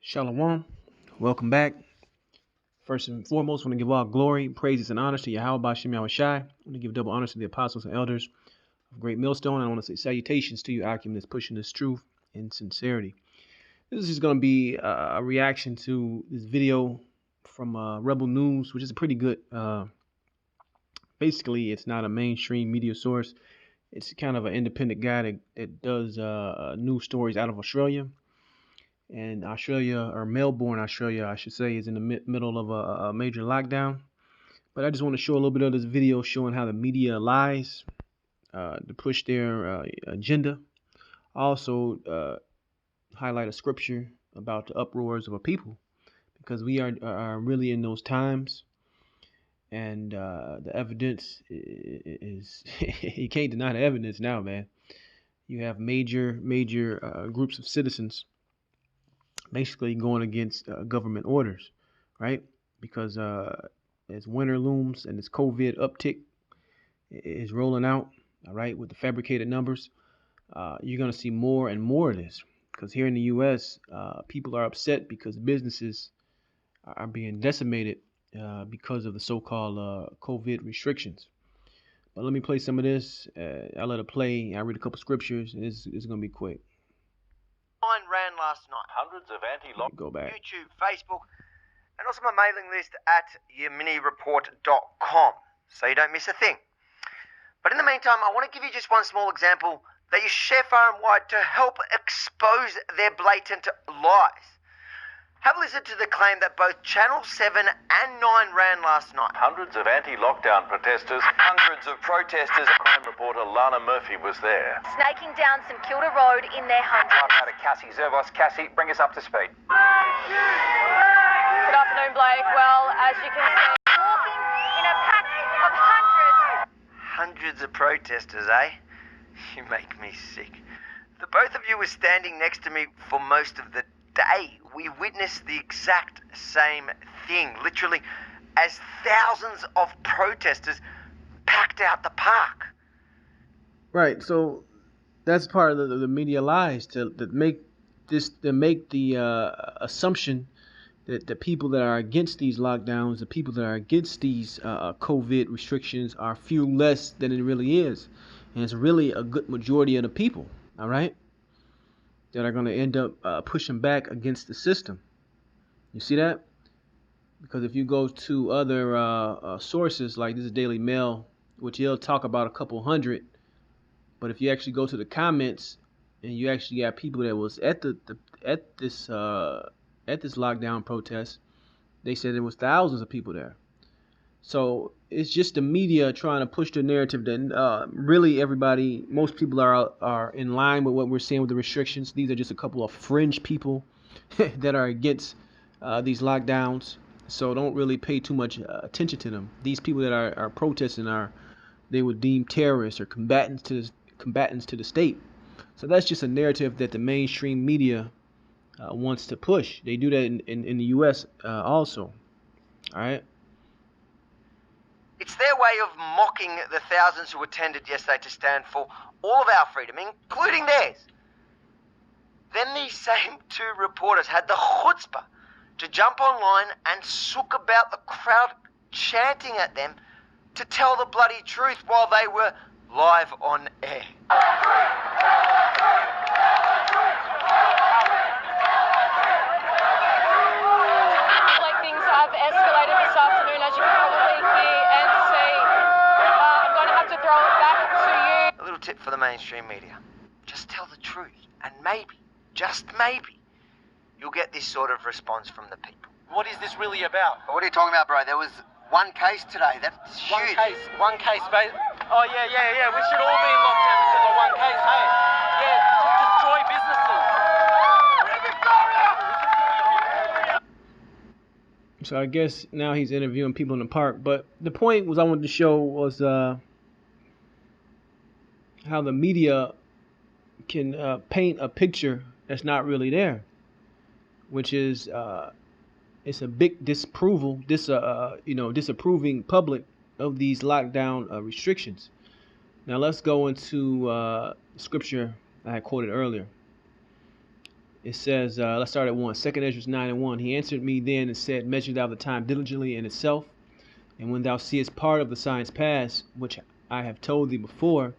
Shalom. Welcome back. First and foremost, I want to give all glory, praises, and honors to Yahweh Bashem Yahushai. I want to give double honors to the apostles and elders of Great Millstone. I want to say salutations to you, Akim, that's pushing this truth in sincerity. This is going to be a reaction to this video from Rebel News, which is pretty good. Basically, it's not a mainstream media source. It's kind of an independent guy that does news stories out of Australia. And Australia, or Melbourne, Australia, I should say, is in the middle of a major lockdown. But I just want to show a little bit of this video showing how the media lies to push their agenda. Also, highlight a scripture about the uproars of a people, because we are really in those times. And the evidence is you can't deny the evidence now, man. You have major groups of citizens basically going against government orders, right? Because as winter looms and this COVID uptick is rolling out, all right, with the fabricated numbers, you're going to see more and more of this. Because here in the U.S., people are upset because businesses are being decimated because of the so-called COVID restrictions. But let me play some of this. I'll let it play. I read a couple scriptures, and it's going to be quick. Ran last night. Hundreds of anti-lock Go back. YouTube, Facebook, and also my mailing list at yourminireport.com, so you don't miss a thing. But in the meantime, I want to give you just one small example that you share far and wide to help expose their blatant lies. Have a listen to the claim that both Channel 7 and 9 ran last night. Hundreds of anti-lockdown protesters. Hundreds of protesters. Crime reporter Lana Murphy was there. Snaking down St Kilda Road in their hundreds. Out of Cassie Zervos. Cassie, bring us up to speed. Good afternoon, Blake. Well, as you can see, walking in a pack of hundreds. Hundreds of protesters, eh? You make me sick. The both of you were standing next to me for most of the day. We witnessed the exact same thing, literally, as thousands of protesters packed out the park. Right, so that's part of the media lies to make the assumption that the people that are against these lockdowns, the people that are against these COVID restrictions, are few less than it really is, and it's really a good majority of the people. All right, that are going to end up pushing back against the system. You see that? Because if you go to other sources like this is Daily Mail, which he'll talk about a couple hundred, but if you actually go to the comments and you actually got people that was at this lockdown protest, they said there was thousands of people there. So it's just the media trying to push the narrative that really most people are in line with what we're seeing with the restrictions. These are just a couple of fringe people that are against these lockdowns. So don't really pay too much attention to them. These people that are protesting they would deem terrorists or combatants to the state. So that's just a narrative that the mainstream media wants to push. They do that in the U.S. Also. All right. It's their way of mocking the thousands who attended yesterday to stand for all of our freedom, including theirs. Then these same two reporters had the chutzpah to jump online and sook about the crowd chanting at them to tell the bloody truth while they were live on air. Like things have escalated this afternoon, as you can probably hear and see. I'm going to have to throw it back to you. A little tip for the mainstream media. Just tell the truth, and maybe, just maybe, you'll get this sort of response from the people. What is this really about? What are you talking about, bro? There was one case today. That's huge. One case, mate. Oh, yeah. We should all be in lockdown because of one case, hey? Yeah, just destroy businesses. So I guess now he's interviewing people in the park. But the point I wanted to show was how the media can paint a picture that's not really there, which is it's a big disapproving public of these lockdown restrictions. Now let's go into scripture I had quoted earlier. It says, let's start at 1. 2nd Ezra 9 and 1. He answered me then and said, measure thou the time diligently in itself, and when thou seest part of the signs past, which I have told thee before,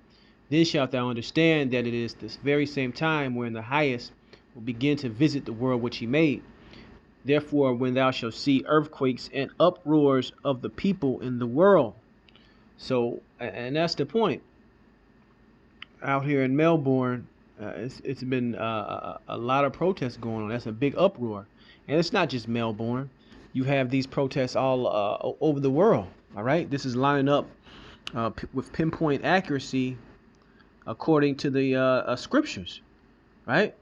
then shalt thou understand that it is this very same time wherein the highest will begin to visit the world which he made. Therefore, when thou shalt see earthquakes and uproars of the people in the world. So, and that's the point. Out here in Melbourne, it's been a lot of protests going on. That's a big uproar. And it's not just Melbourne. You have these protests all over the world. All right. This is lining up with pinpoint accuracy according to the scriptures. Right.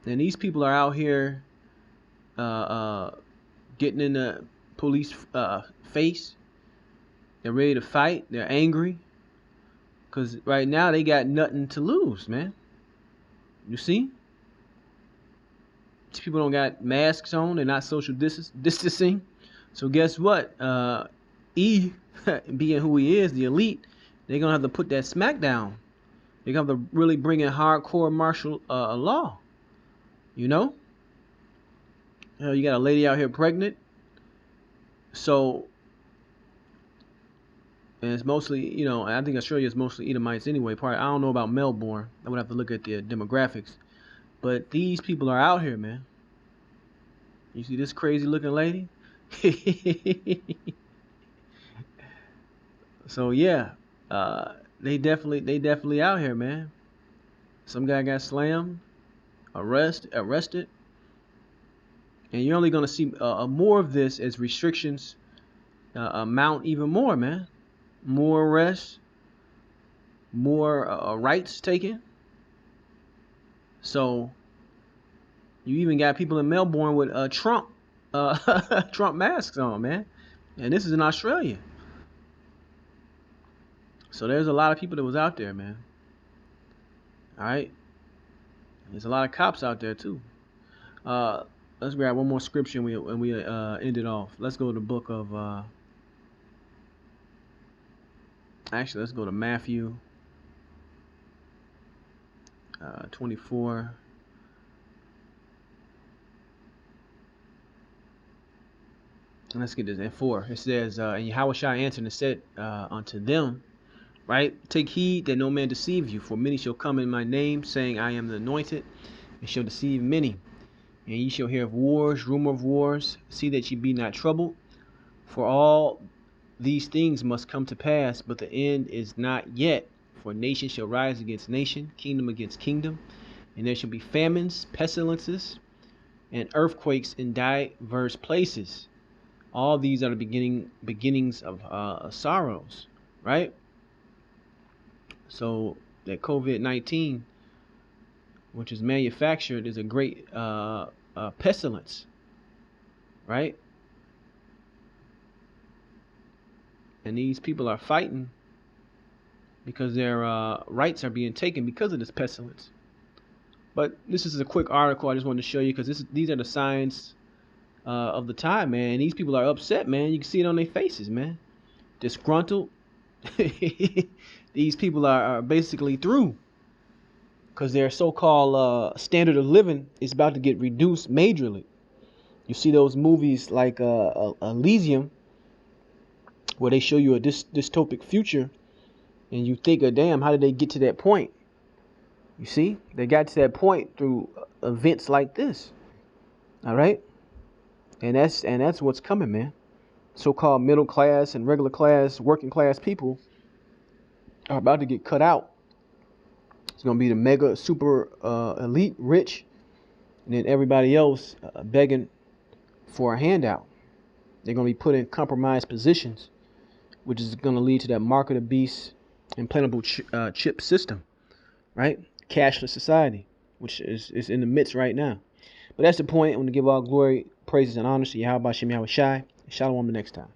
And these people are out here getting in the police face. They're ready to fight. They're angry. Because right now they got nothing to lose, man. You see? These people don't got masks on. They're not social distancing. So guess what? E, being who he is, the elite, they're going to have to put that smack down. They're going to have to really bring in hardcore martial law. You know? You got a lady out here pregnant. So... and it's mostly, you know, I think Australia is mostly Edomites anyway. Probably, I don't know about Melbourne. I would have to look at the demographics. But these people are out here, man. You see this crazy looking lady? So yeah, they definitely out here, man. Some guy got slammed, arrested, and you're only gonna see more of this as restrictions mount even more, man. More arrests, more rights taken. So you even got people in Melbourne with Trump Trump masks on, man. And this is in Australia. So there's a lot of people that was out there, man. All right. There's a lot of cops out there too. Let's grab one more scripture and we end it off. Let's go to the book of actually, let's go to Matthew 24. Let's get this in 4. It says, and Yahushua answered and said unto them, right? Take heed that no man deceive you, for many shall come in my name, saying, I am the anointed, and shall deceive many. And ye shall hear of wars, rumor of wars. See that ye be not troubled, for all these things must come to pass, but the end is not yet. For nation shall rise against nation, kingdom against kingdom, and there shall be famines, pestilences, and earthquakes in diverse places. All these are the beginnings of sorrows, right? So that COVID-19, which is manufactured, is a great pestilence, right? And these people are fighting because their rights are being taken because of this pestilence. But this is a quick article I just wanted to show you because these are the signs of the time, man. These people are upset, man. You can see it on their faces, man. Disgruntled. These people are basically through because their so-called standard of living is about to get reduced majorly. You see those movies like Elysium, where they show you a dystopic future, and you think, damn, how did they get to that point? You see, they got to that point through events like this. All right, and that's what's coming, man. So-called middle class and regular class, working class people are about to get cut out. It's gonna be the mega super elite rich, and then everybody else begging for a handout. They're gonna be put in compromised positions, which is going to lead to that mark of the beast implantable chip system, right? Cashless society, which is in the midst right now. But that's the point. I want to give all glory, praises, and honor to Yahweh Shem Yahweh Shai. Shalom the next time.